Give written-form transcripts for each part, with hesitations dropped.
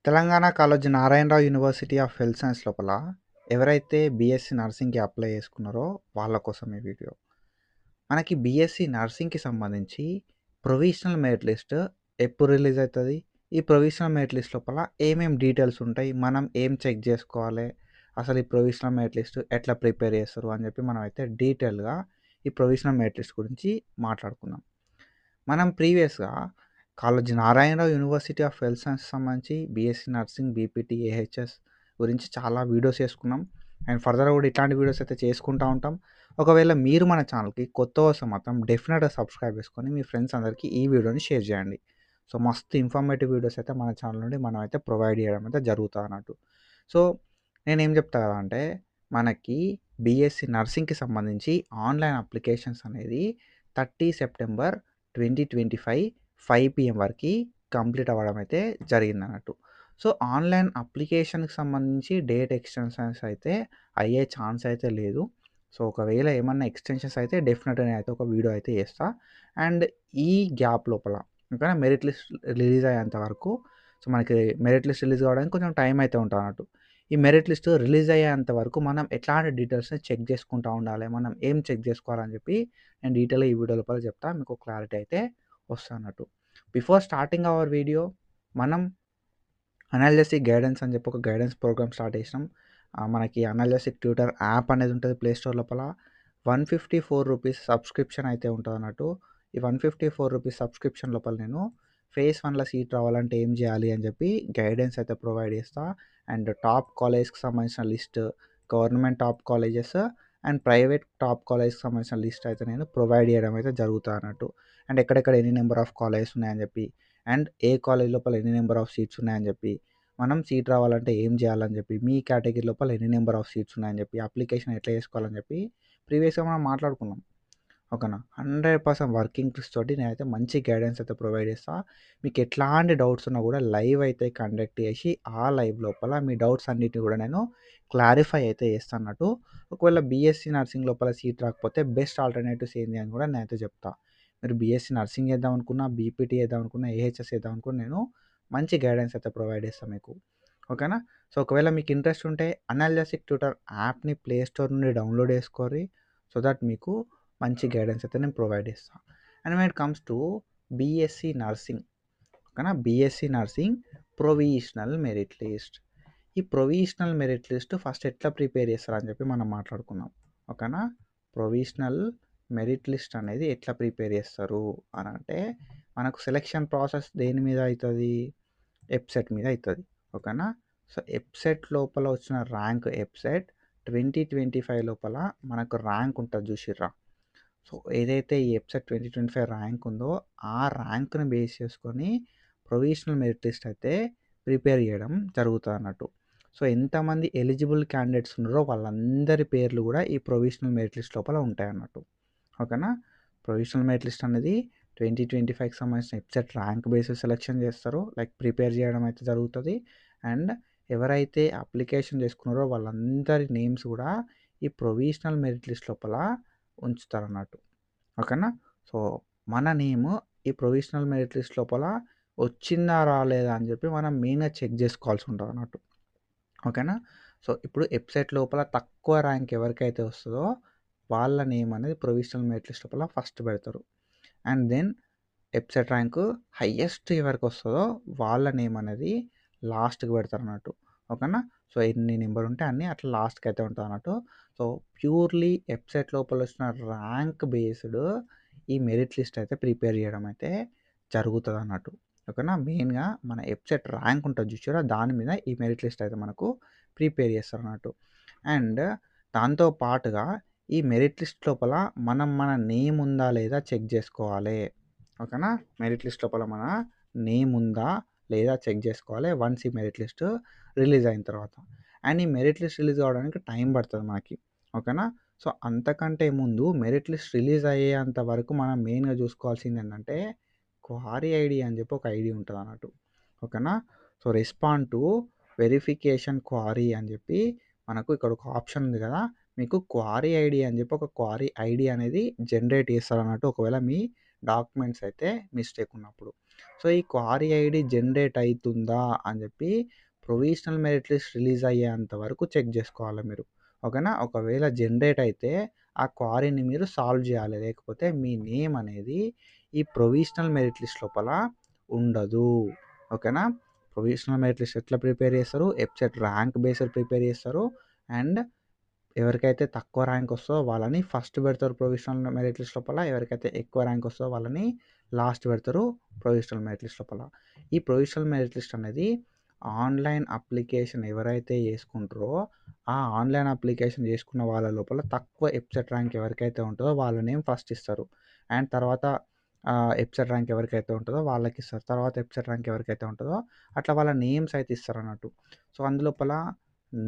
Telangana Kaloji Narayanarao university of health science లోపల ఎవరైతే BSc నర్సింగ్‌కి apply చేసుకున్నారో వాళ్ళ కోసం ఈ వీడియో. మనకి బీఎస్సీ నర్సింగ్‌కి సంబంధించి ప్రొవిజనల్ మెరిట్ లిస్ట్ ఎప్పుడు రిలీజ్ అయితది? ఈ ప్రొవిజనల్ మెరిట్ లిస్ట్ లోపల ఏమేం డీటెయిల్స్ ఉంటాయి? మనం ఏం చెక్ జేసుకోవాలి? అసలు ఈ ప్రొవిజనల్ మెరిట్ లిస్ట్ ఎట్లా ప్రిపేర్ చేస్తారు? అని చెప్పి మనమైతే డీటెయిల్‌గా ఈ ప్రొవిజనల్ మెరిట్ లిస్ట్ గురించి మాట్లాడుకుందాం. మనం ప్రీవియస్‌గా Kaloji Narayanarao university of health science సంబంధించి బీఎస్సీ నర్సింగ్, బీపీటీ, ఏహెచ్ఎస్ గురించి చాలా వీడియోస్ చేసుకున్నాం. అండ్ ఫర్దర్‌గా కూడా ఇట్లాంటి వీడియోస్ అయితే చేసుకుంటా ఉంటాం. ఒకవేళ మీరు మన ఛానల్‌కి కొత్త వస్తే మాత్రం డెఫినిట్‌గా సబ్స్క్రైబ్ చేసుకొని మీ ఫ్రెండ్స్ అందరికీ ఈ వీడియోని షేర్ చేయండి. సో, మస్తు ఇన్ఫర్మేటివ్ వీడియోస్ అయితే మన ఛానల్ నుండి మనం అయితే ప్రొవైడ్ చేయడం అయితే జరుగుతదన్నట్టు. సో, నేనేం చెప్తా కదా అంటే మనకి బీఎస్సీ నర్సింగ్‌కి సంబంధించి ఆన్‌లైన్ అప్లికేషన్స్ అనేది 30 సెప్టెంబర్ 2025 5 పీఎం వరకి కంప్లీట్ అవ్వడం అయితే జరిగిందన్నట్టు. సో, ఆన్‌లైన్ అప్లికేషన్‌కి సంబంధించి డేట్ ఎక్స్‌టెన్షన్స్ అయితే అయ్యే ఛాన్స్ అయితే లేదు. సో, ఒకవేళ ఏమన్నా ఎక్స్‌టెన్షన్స్ అయితే డెఫినిట్‌గా నేనైతే ఒక వీడియో అయితే చేస్తా. అండ్ ఈ గ్యాప్ లోపల ఓకేనా మెరిట్ లిస్ట్ రిలీజ్ అయ్యేంత వరకు సో, మనకి మెరిట్ లిస్ట్ రిలీజ్ అవ్వడానికి కొంచెం టైం అయితే ఉంటదన్నట్టు. ఈ మెరిట్ లిస్ట్ రిలీజ్ అయ్యేంత వరకు మనం ఎట్లాంటి డీటెయిల్స్‌ని చెక్ చేసుకుంటా ఉండాలి. మనం ఏం చెక్ చేసుకోవాలని చెప్పి నేను డీటెయిల్‌గా ఈ వీడియో లోపల చెప్తా. మీకు క్లారిటీ అయితే వస్తదన్నట్టు. బిఫోర్ స్టార్టింగ్ అవర్ వీడియో మనం అనాలిసిస్ గైడెన్స్ అని చెప్పి ఒక గైడెన్స్ ప్రోగ్రామ్ స్టార్ట్ చేసినాం. మనకి అనాలిసిస్ ట్యూటర్ యాప్ అనేది ఉంటుంది ప్లే స్టోర్ లోపల. రూ. 154 సబ్స్క్రిప్షన్ అయితే ఉంటదన్నట్టు. ఈ రూ. 154 సబ్స్క్రిప్షన్ లోపల నేను ఫేజ్ 1లో సీట్ రావాలంటే ఏం చేయాలి అని చెప్పి గైడెన్స్ అయితే ప్రొవైడ్ చేస్తా. అండ్ టాప్ కాలేజ్‌కి సంబంధించిన list, government top colleges and private top కాలేజ్‌కి సంబంధించిన లిస్ట్ అయితే నేను ప్రొవైడ్ చేయడం అయితే జరుగుతదన్నట్టు. అండ్ ఎక్కడెక్కడ ఎన్ని నంబర్ ఆఫ్ కాలేజెస్ ఉన్నాయని చెప్పి, అండ్ ఏ కాలేజ్ లోపల ఎన్ని నంబర్ ఆఫ్ సీట్స్ ఉన్నాయని చెప్పి, మనం సీట్ రావాలంటే ఏం చేయాలని చెప్పి, మీ కేటగిరీ లోపల ఎన్ని నంబర్ ఆఫ్ సీట్స్ ఉన్నాయని చెప్పి, అప్లికేషన్ ఎట్లా చేసుకోవాలని చెప్పి ప్రీవియస్‌గా మనం మాట్లాడుకున్నాం. ఓకేనా. 100% వర్కింగ్ ట్రిక్స్ తోటి నేనైతే మంచి గైడెన్స్ అయితే ప్రొవైడ్ చేస్తా. మీకు ఎట్లాంటి డౌట్స్ ఉన్నా కూడా లైవ్ అయితే కండక్ట్ చేసి, ఆ లైవ్ లోపల మీ డౌట్స్ అన్నిటిని కూడా నేను క్లారిఫై అయితే చేస్తా అన్నట్టు. ఒకవేళ బీఎస్సీ నర్సింగ్ లోపల సీట్ రాకపోతే బెస్ట్ ఆల్టర్‌నేటివ్స్ ఏంది అని కూడా నేనైతే చెప్తా. మీరు బీఎస్సీ నర్సింగ్ చేద్దాం అనుకున్నా, బీపీటీ చేద్దాం అనుకున్నా, ఏహెచ్ఎస్ చేద్దాం అనుకున్నా నేను మంచి గైడెన్స్ అయితే ప్రొవైడ్ చేస్తా మీకు. ఓకేనా. సో, ఒకవేళ మీకు ఇంట్రెస్ట్ ఉంటే అనాలిసిస్ ట్యూటర్ యాప్‌ని ప్లే స్టోర్ నుండి డౌన్లోడ్ చేసుకోర్రి. సో దట్ మీకు మంచి గైడెన్స్ అయితే నేను ప్రొవైడ్ చేస్తాను. And when it comes to BSc nursing ఓకేనా. BSc nursing provisional merit list. ఈ ప్రొవిజనల్ మెరిట్ లిస్ట్ ఫస్ట్ ఎట్లా ప్రిపేర్ చేస్తారని చెప్పి మనం మాట్లాడుకుందాం. ఓకేనా. ప్రొవిజనల్ మెరిట్ లిస్ట్ అనేది ఎట్లా ప్రిపేర్ చేస్తారు అని అంటే మనకు సెలెక్షన్ ప్రాసెస్ దేని మీద అవుతుంది? వెబ్సైట్ మీద అవుతుంది. ఓకేనా. సో వెబ్సైట్ లోపల వచ్చిన ర్యాంక్ వెబ్సైట్ 2025 లోపల మనకు ర్యాంక్ ఉంటుంది చూసిర్రా. సో ఏదైతే ఈ వెబ్సైట్ 2025 ర్యాంక్ ఉందో ఆ ర్యాంక్ని బేస్ చేసుకొని ప్రొవిజనల్ మెరిట్ లిస్ట్ అయితే ప్రిపేర్ చేయడం జరుగుతుంది అన్నట్టు. సో ఎంతమంది ఎలిజిబుల్ క్యాండిడేట్స్ ఉన్నారో వాళ్ళందరి పేర్లు కూడా ఈ ప్రొవిజనల్ మెరిట్ లిస్ట్ లోపల ఉంటాయి అన్నట్టు. ఓకేనా. ప్రొవిజనల్ మెరిట్ లిస్ట్ అనేది 2025కి సంబంధించిన వెబ్సైట్ ర్యాంక్ బేసిస్ సెలెక్షన్ చేస్తారు, లైక్ ప్రిపేర్ చేయడం అయితే జరుగుతుంది. అండ్ ఎవరైతే అప్లికేషన్ చేసుకున్నారో వాళ్ళందరి నేమ్స్ కూడా ఈ ప్రొవిజనల్ మెరిట్ లిస్ట్ లోపల ఉంచుతారన్నట్టు. ఓకేనా. సో మన నేమ్ ఈ ప్రొవిజనల్ మెరిట్ లిస్ట్ లోపల వచ్చిందా రాలేదా అని చెప్పి మనం మెయిన్గా చెక్ చేసుకోవాల్సి ఉంటుంది అన్నట్టు. ఓకేనా. సో ఇప్పుడు వెబ్సైట్ లోపల తక్కువ ర్యాంక్ ఎవరికైతే వస్తుందో వాళ్ళ నేమ్ అనేది ప్రొవిజనల్ మెరిట్ లిస్ట్ లోపల ఫస్ట్ పెడతారు. And then website rank highest ఎవరికి వస్తుందో వాళ్ళ నేమ్ అనేది లాస్ట్కి పెడతారు అన్నట్టు. ఓకేనా. సో ఎన్ని నెంబర్ ఉంటే అన్నీ అట్లా లాస్ట్కి అయితే ఉంటుంది అన్నట్టు. సో ప్యూర్లీ వెబ్సైట్ లోపల వచ్చిన ర్యాంక్ బేస్డ్ ఈ మెరిట్ లిస్ట్ అయితే ప్రిపేర్ చేయడం అయితే జరుగుతుంది అన్నట్టు. ఓకేనా. మెయిన్గా మన వెబ్సైట్ ర్యాంక్ ఉంటుంది చూసారా, దాని మీద ఈ మెరిట్ లిస్ట్ అయితే మనకు ప్రిపేర్ చేస్తారు అన్నట్టు. అండ్ దాంతో పాటుగా ఈ మెరిట్ లిస్ట్ లోపల మన నేమ్ ఉందా లేదా చెక్ చేసుకోవాలి. ఓకేనా. మెరిట్ లిస్ట్ లోపల మన నేమ్ ఉందా లేదా చెక్ చేసుకోవాలి వన్స్ ఈ మెరిట్ లిస్ట్ రిలీజ్ అయిన తర్వాత. అండ్ ఈ మెరిట్ లిస్ట్ రిలీజ్ అవ్వడానికి టైం పడుతుంది మనకి. ఓకేనా. సో అంతకంటే ముందు మెరిట్ లిస్ట్ రిలీజ్ అయ్యేంత వరకు మనం మెయిన్గా చూసుకోవాల్సింది ఏంటంటే క్వారీ ఐడి అని చెప్పి ఒక ఐడి ఉంటుంది అన్నట్టు. ఓకేనా. So respond to verification quarry అని చెప్పి మనకు ఇక్కడ ఒక ఆప్షన్ ఉంది కదా, మీకు క్వారీ ఐడి అని చెప్పి ఒక క్వారీ ఐడి అనేది జనరేట్ చేస్తారు అన్నట్టు. ఒకవేళ మీ డాక్యుమెంట్స్ అయితే మిస్టేక్ ఉన్నప్పుడు. సో, ఈ క్వారీ ఐడీ జనరేట్ అయితుందా అని చెప్పి ప్రొవిజనల్ మెరిట్ లిస్ట్ రిలీజ్ అయ్యేంత వరకు చెక్ చేసుకోవాలి మీరు. ఓకేనా? ఒకవేళ జనరేట్ అయితే ఆ క్వారీని మీరు సాల్వ్ చేయాలి. లేకపోతే మీ నేమ్ అనేది ఈ ప్రొవిజనల్ మెరిట్ లిస్ట్ లోపల ఉండదు. ఓకేనా? ప్రొవిజనల్ మెరిట్ లిస్ట్ ఎట్లా ప్రిపేర్ చేస్తారు? వెబ్‌సైట్ ర్యాంక్ బేస్డ్ ప్రిపేర్ చేస్తారు. అండ్ ఎవరికైతే తక్కువ ర్యాంక్ వస్తదో వాళ్ళని ఫస్ట్ పెడతారు ప్రొవిజనల్ మెరిట్ లిస్ట్ లోపల. ఎవరికైతే ఎక్కువ ర్యాంక్ వస్తదో వాళ్ళని లాస్ట్ పెడతారు ప్రొవిజనల్ మెరిట్ లిస్ట్ లోపల. ఈ ప్రొవిజనల్ మెరిట్ లిస్ట్ అనేది ఆన్‌లైన్ అప్లికేషన్ ఎవరైతే చేసుకుంటారో ఆ ఆన్‌లైన్ అప్లికేషన్ చేసుకున్న వాళ్ళ లోపల తక్కువ వెబ్‌సైట్ ర్యాంక్ ఎవరికైతే ఉంటదో వాళ్ళ నేమ్ ఫస్ట్ ఇస్తారు. అండ్ తర్వాత వెబ్‌సైట్ ర్యాంక్ ఎవరికైతే ఉంటదో వాళ్ళకిస్తారు. తర్వాత వెబ్‌సైట్ ర్యాంక్ ఎవరికైతే ఉంటదో అట్లా వాళ్ళ నేమ్స్ అయితే ఇస్తారన్నట్టు. సో, అందులోపల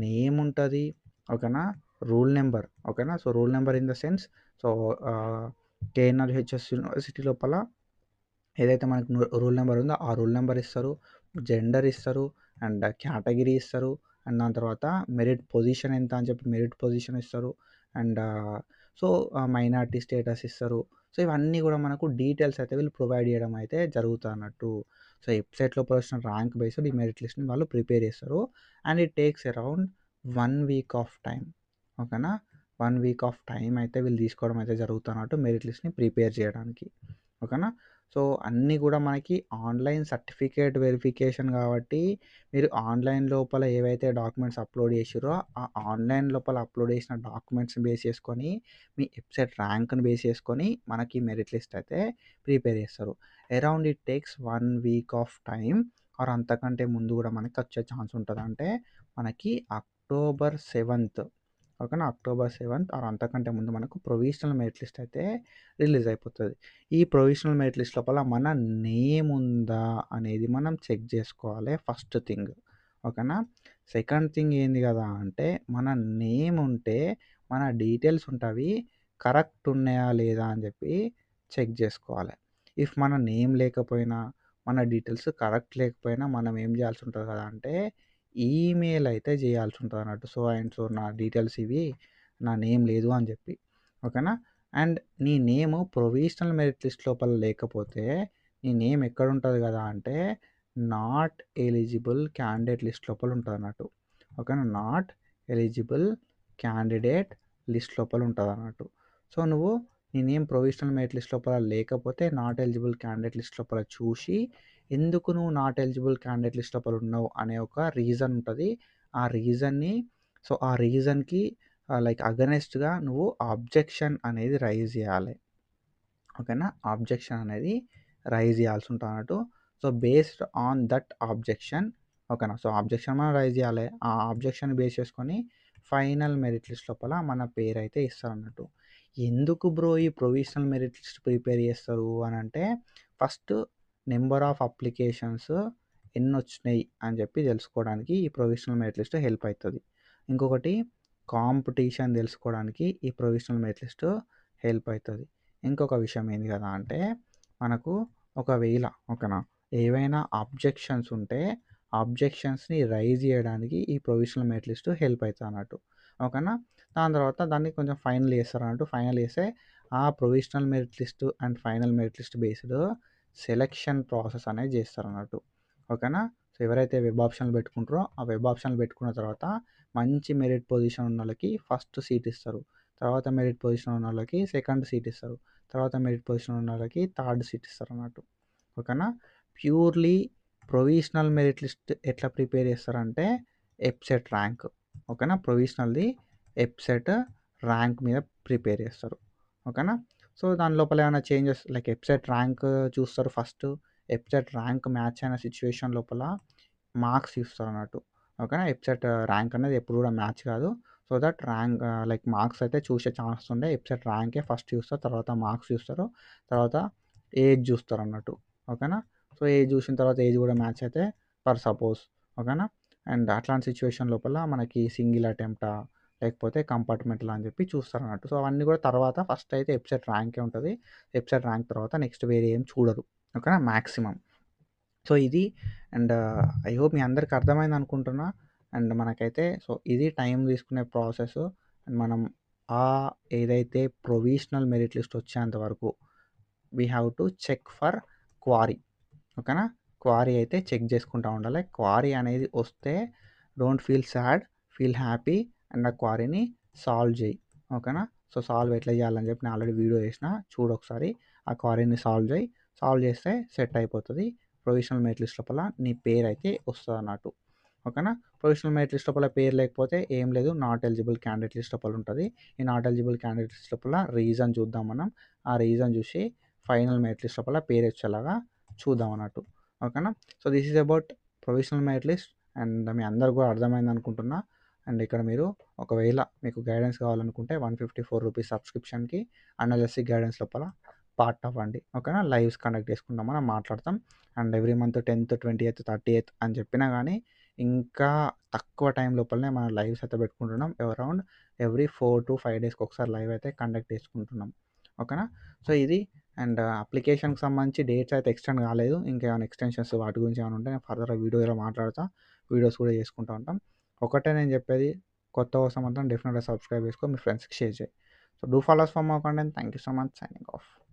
నేమ్ ఉంటది. ఓకేనా? Roll number. ఓకేనా? So, roll number in the sense so, KNRHS university లోపల ఏదైతే మనకు రూల్ నెంబర్ ఉందో ఆ రూల్ నెంబర్ ఇస్తారు. జెండర్ ఇస్తారు. అండ్ కేటగిరీ ఇస్తారు. అండ్ దాని తర్వాత మెరిట్ పొజిషన్ ఎంత అని చెప్పి మెరిట్ పొజిషన్ ఇస్తారు. అండ్ సో, మైనారిటీ స్టేటస్ ఇస్తారు. సో, ఇవన్నీ కూడా మనకు డీటెయిల్స్ అయితే వీళ్ళు ప్రొవైడ్ చేయడం అయితే జరుగుతదన్నట్టు. సో, వెబ్‌సైట్ లోపల వచ్చిన ర్యాంక్ బేస్డ్ ఈ మెరిట్ లిస్ట్‌ని వాళ్ళు ప్రిపేర్ చేస్తారు. And it takes around 1 week of time. ఓకేనా? 1 వీక్ ఆఫ్ టైమ్ అయితే వీళ్ళు తీసుకోవడం అయితే జరుగుతదన్నట్టు మెరిట్ లిస్ట్‌ని ప్రిపేర్ చేయడానికి. ఓకేనా? సో, అన్నీ గూడా మనకి ఆన్‌లైన్ సర్టిఫికేట్ వెరిఫికేషన్ గాబట్టి, మీరు ఆన్‌లైన్ లోపల ఏవైతే డాక్యుమెంట్స్ అప్‌లోడ్ చేసిర్రో, ఆ ఆన్‌లైన్ లోపల అప్‌లోడ్ చేసిన డాక్యుమెంట్స్‌ని బేస్ చేసుకొని, మీ వెబ్‌సైట్ ర్యాంక్‌ని బేస్ చేసుకొని, మనకి మెరిట్ లిస్ట్ అయితే ప్రిపేర్ చేస్తారు. Around it takes 1 week of time or అంతకంటే ముందు గూడా మనకొచ్చే ఛాన్స్ ఉంటది. అంటే మనకి అక్టోబర్ 7థ్ ఓకేనా? అక్టోబర్ 7థ్ ఆర్ అంతకంటే ముందు మనకు ప్రొవిజనల్ మెరిట్ లిస్ట్ అయితే రిలీజ్ అయిపోతది. ఈ ప్రొవిజనల్ మెరిట్ లిస్ట్ లోపల మన నేమ్ ఉందా అనేది మనం చెక్ చేసుకోవాలి ఫస్ట్ థింగ్. ఓకేనా? సెకండ్ థింగ్ ఏంది గదా అంటే మన నేమ్ ఉంటే మన డీటెయిల్స్ ఉంటవి కరెక్ట్ ఉన్నాయా లేదా అని చెప్పి చెక్ చేసుకోవాలి. ఇఫ్ మన నేమ్ లేకపోయినా, మన డీటెయిల్స్ కరెక్ట్ లేకపోయినా మనం ఏం చేయాల్సి ఉంటది కదా అంటే ఈమెయిల్ అయితే చేయాల్సి ఉంటదన్నట్టు. సో అండ్ సో నా డీటెయిల్స్ ఇవి, నా నేమ్ లేదు అని చెప్పి. ఓకేనా? అండ్ నీ నేము ప్రొవిజనల్ మెరిట్ లిస్ట్ లోపల లేకపోతే, నీ నేమ్ ఎక్కడుంటది గదా అంటే, నాట్ ఎలిజిబుల్ క్యాండిడేట్ లిస్ట్ లోపల ఉంటదన్నట్టు. ఓకేనా? నాట్ ఎలిజిబుల్ క్యాండిడేట్ లిస్ట్ లోపల ఉంటదన్నట్టు. సో, నువ్వు నీ నేమ్ ప్రొవిజనల్ మెరిట్ లిస్ట్ లోపల లేకపోతే, నాట్ ఎలిజిబుల్ క్యాండిడేట్ లిస్ట్ లోపల చూసి, ఎందుకు నువ్వు నాట్ ఎలిజిబుల్ క్యాండిడేట్ లిస్ట్ లోపల ఉన్నావు అనే ఒక రీజన్ ఉంటది. ఆ రీజన్‌ని సో, ఆ రీజన్‌కి లైక్ అగనెస్ట్‌గా నువ్వు ఆబ్జెక్షన్ అనేది రైజ్ చేయాలి. ఓకేనా? ఆబ్జెక్షన్ అనేది రైజ్ చేయాల్సి ఉంటదన్నట్టు. So, based on that objection ఓకేనా? సో, ఆబ్జెక్షన్ మనం రైజ్ చేయాలి. ఆ ఆబ్జెక్షన్ బేస్ చేసుకొని ఫైనల్ మెరిట్ లిస్ట్ లోపల మన పేరైతే ఇస్తారన్నట్టు. ఎందుకు బ్రో ఈ ప్రొవిజనల్ మెరిట్ లిస్ట్ ప్రిపేర్ చేస్తారు అనంటే, ఫస్ట్ నంబర్ ఆఫ్ అప్లికేషన్స్ ఎన్నొచ్చినాయి అని చెప్పి తెలుసుకోవడానికి ఈ ప్రొవిజనల్ మెరిట్ లిస్ట్ హెల్ప్ అయితది. ఇంకొకటి కాంపిటీషన్ తెలుసుకోవడానికి ఈ ప్రొవిజనల్ మెరిట్ లిస్ట్ హెల్ప్ అయితది. ఇంకొక విషయం ఏంది కదా అంటే, మనకు ఒకవేళ ఓకేనా? ఏవైనా అబ్జెక్షన్స్ ఉంటే, అబ్జెక్షన్స్‌ని రైజ్ చేయడానికి ఈ ప్రొవిజనల్ మెరిట్ లిస్ట్ హెల్ప్ అయితదన్నట్టు. ఓకేనా? దాని తర్వాత దాన్ని కొంచెం ఫైనల్ చేస్తారన్నట్టు. ఫైనల్ చేస్తే ఆ provisional merit list and final merit list based selection process అనేది చేస్తారన్నట్టు. ఓకేనా? సో, ఎవరైతే వెబ్ ఆప్షన్‌లు పెట్టుకుంటారో, ఆ వెబ్ ఆప్షన్‌లు పెట్టుకున్న తర్వాత మంచి మెరిట్ పొజిషన్ ఉన్నోళ్ళకి ఫస్ట్ సీట్ ఇస్తారు. తర్వాత మెరిట్ పొజిషన్ ఉన్నోళ్ళకి సెకండ్ సీట్ ఇస్తారు. తర్వాత మెరిట్ పొజిషన్ ఉన్నోళ్ళకి థర్డ్ సీట్ ఇస్తారన్నట్టు. ఓకేనా? ప్యూర్‌లీ ప్రొవిజనల్ మెరిట్ లిస్ట్ ఎట్లా ప్రిపేర్ చేస్తారంటే, వెబ్‌సైట్ ర్యాంక్ ఓకేనా? ప్రొవిజనల్‌ది వెబ్‌సైట్ ర్యాంక్ మీద ప్రిపేర్ చేస్తారు. ఓకేనా? సో, దాని లోపల ఏమైనా చేంజెస్ లైక్ వెబ్‌సైట్ ర్యాంక్ చూస్తారు ఫస్ట్. వెబ్‌సైట్ ర్యాంక్ మ్యాచ్ అయిన సిట్యుయేషన్ లోపల మార్క్స్ ఇస్తారన్నట్టు. ఓకేనా? వెబ్‌సైట్ ర్యాంక్ అనేది ఎప్పుడు కూడా మ్యాచ్ కాదు. So that rank like marks అయితే చూసే ఛాన్స్ ఉండే. వెబ్‌సైట్ ర్యాంకే ఫస్ట్ చూస్తారు. తర్వాత మార్క్స్ చూస్తారు. తర్వాత ఏజ్ చూస్తారన్నట్టు. ఓకేనా? సో, ఏజ్ చూసిన తర్వాత ఏజ్ కూడా మ్యాచ్ అయితే ఫర్ సపోజ్ ఓకేనా? అండ్ అట్లాంటి సిట్యుయేషన్ లోపల మనకి సింగిల్ అటెంప్టా? లేకపోతే కంపార్ట్మెంటలా అని చెప్పి చూస్తారన్నట్టు. సో, అవన్నీ కూడా తర్వాత ఫస్ట్ అయితే వెబ్‌సైట్ ర్యాంకే ఉంటది. వెబ్‌సైట్ ర్యాంక్ తర్వాత నెక్స్ట్ వేరే ఏం చూడరు. ఓకేనా? మాక్సిమం. సో, ఇది అండ్ ఐ హోప్ మీ అందరికి అర్థమైందనుకుంటున్నా. అండ్ మనకైతే సో, ఇది టైం తీసుకునే ప్రాసెస్. అండ్ మనం ఏదైతే ప్రొవిజనల్ మెరిట్ లిస్ట్ వచ్చేంత వరకు we have to check for query. ఓకేనా? క్వారీ అయితే చెక్ చేసుకుంటా ఉండాలి. క్వారీ అనేది వస్తే don't feel sad, feel happy and ఆ క్వారీని సాల్వ్ చేయి. ఓకేనా? సో సాల్వ్ ఎట్లా చేయాలని చెప్పి నేను ఆల్రెడీ వీడియో చేసిన, చూడు ఒకసారి. ఆ క్వారీని సాల్వ్ చేయి. సాల్వ్ చేస్తే సెట్ అయిపోతుంది. ప్రొవిజనల్ మెరిట్ లిస్ట్ లోపల నీ పేరు అయితే వస్తుంది అన్నట్టు. ఓకేనా? ప్రొవిజనల్ మెరిట్ లిస్ట్ లోపల పేరు లేకపోతే ఏం లేదు, నాట్ ఎలిజిబుల్ క్యాండిడేట్ లిస్ట్ లోపల ఉంటుంది. ఈ నాట్ ఎలిజిబుల్ క్యాండిడేట్ లిస్ట్ లోపల రీజన్ చూద్దాం మనం. ఆ రీజన్ చూసి ఫైనల్ మెరిట్ లిస్ట్ లోపల పేరు వచ్చేలాగా చూద్దాం అన్నట్టు. ఓకేనా? So this is about provisional merit list and మీ అందరు కూడా అర్థమైంది అనుకుంటున్నా. అండ్ ఇక్కడ మీరు ఒకవేళ మీకు గైడెన్స్ కావాలనుకుంటే 154 రూపీస్ సబ్స్క్రిప్షన్కి అనాలిసిస్ గైడెన్స్ లోపల పార్ట్ అవ్వండి. ఓకేనా? లైవ్స్ కండక్ట్ చేసుకుంటాం, మనం మాట్లాడతాం. And every month 10th, 20th, 30th అని చెప్పినా కానీ ఇంకా తక్కువ టైం లోపలనే మనం లైవ్స్ అయితే పెట్టుకుంటున్నాం. అరౌండ్ ఎవ్రీ 4 to 5 డేస్కి ఒకసారి లైవ్ అయితే కండక్ట్ చేసుకుంటున్నాం. ఓకేనా? సో ఇది. అండ్ అప్లికేషన్కి సంబంధించి డేట్స్ అయితే ఎక్స్టెండ్ కాలేదు. ఇంకేమైనా ఎక్స్టెన్షన్స్ వాటి గురించి ఏమైనా ఉంటే నేను ఫర్దర్ వీడియోలో మాట్లాడతా, వీడియోస్ కూడా చేసుకుంటూ ఉంటాం. ఒకటే నేను చెప్పేది, కొత్త కోసం మాత్రం డెఫినెట్గా సబ్స్క్రైబ్ చేసుకో, మీ ఫ్రెండ్స్కి షేర్ చేయి. So do follow for more content. Thank you so much. Signing off.